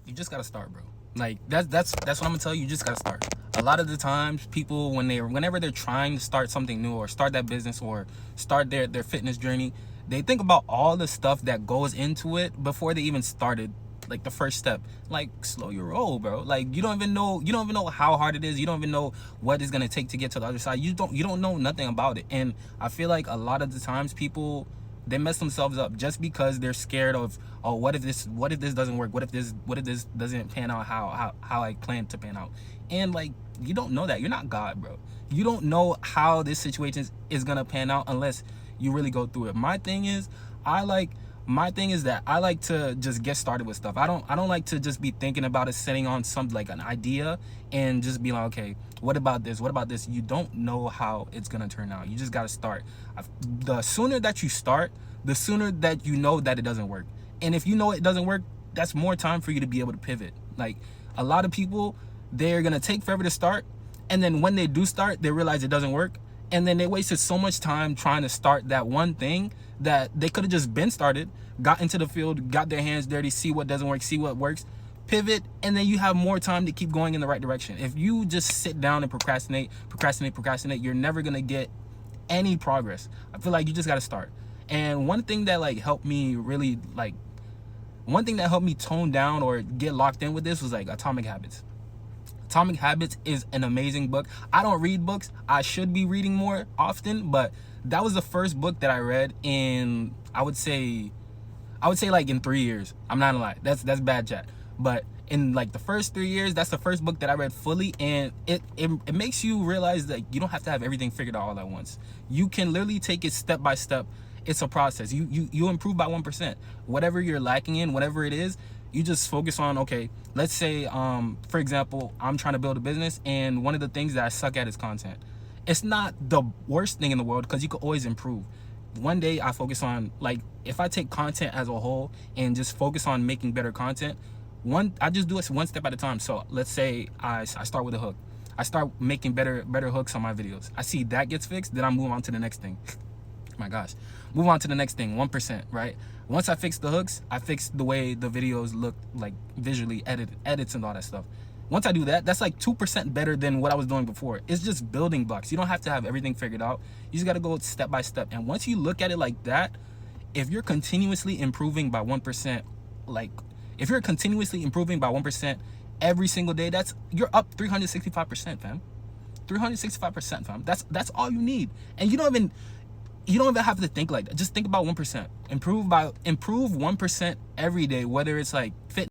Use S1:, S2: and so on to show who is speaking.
S1: You just gotta start, bro. Like that's what I'm gonna tell you. You just gotta start. A lot of the times, people whenever they're trying to start something new or start that business or start their fitness journey, they think about all the stuff that goes into it before they even started. Like the first step, like slow your roll, bro. Like you don't even know how hard it is. You don't even know what it's gonna take to get to the other side. You don't know nothing about it. And I feel like a lot of the times people, they mess themselves up just because they're scared of, oh, what if this doesn't work, what if this doesn't pan out how I plan to pan out. And like, you don't know that. You're not God, bro. You don't know how this situation is gonna pan out unless you really go through it. My thing is that I like to just get started with stuff. I don't like to just be thinking about it, sitting on something like an idea and just be like, okay, what about this, what about this. You don't know how it's gonna turn out. You just gotta start. The sooner that you start, the sooner that you know that it doesn't work. And if you know it doesn't work, that's more time for you to be able to pivot. Like, a lot of people, they're gonna take forever to start, and then when they do start, they realize it doesn't work, and then they wasted so much time trying to start that one thing that they could have just been started, got into the field, got their hands dirty, see what doesn't work, see what works, pivot, and then you have more time to keep going in the right direction. If you just sit down and procrastinate, you're never gonna get any progress. I feel like you just gotta start. And one thing that helped me tone down or get locked in with this was like Atomic Habits. Atomic Habits is an amazing book. I don't read books. I should be reading more often, but that was the first book that I read in, I would say like in 3 years. I'm not gonna lie. That's bad chat. But in like the first 3 years, that's the first book that I read fully, and it makes you realize that you don't have to have everything figured out all at once. You can literally take it step by step. It's a process. You improve by 1%. Whatever you're lacking in, whatever it is, you just focus on, okay, let's say for example, I'm trying to build a business, and one of the things that I suck at is content. It's not the worst thing in the world because you could always improve. One day I focus on, like, if I take content as a whole and just focus on making better content, I just do it one step at a time. So let's say I start with a hook. I start making better hooks on my videos. I see that gets fixed, then I move on to the next thing. My gosh, move on to the next thing, 1%, right? Once I fix the hooks, I fix the way the videos look, like visually edits and all that stuff. Once I do that, that's like 2% better than what I was doing before. It's just building blocks. You don't have to have everything figured out. You just got to go step by step. And once you look at it like that, if you're continuously improving by 1%, if you're continuously improving by 1% every single day, you're up 365%, fam. 365%, fam. That's all you need. And you don't even have to think like that. Just think about 1%. Improve 1% every day, whether it's like fitness.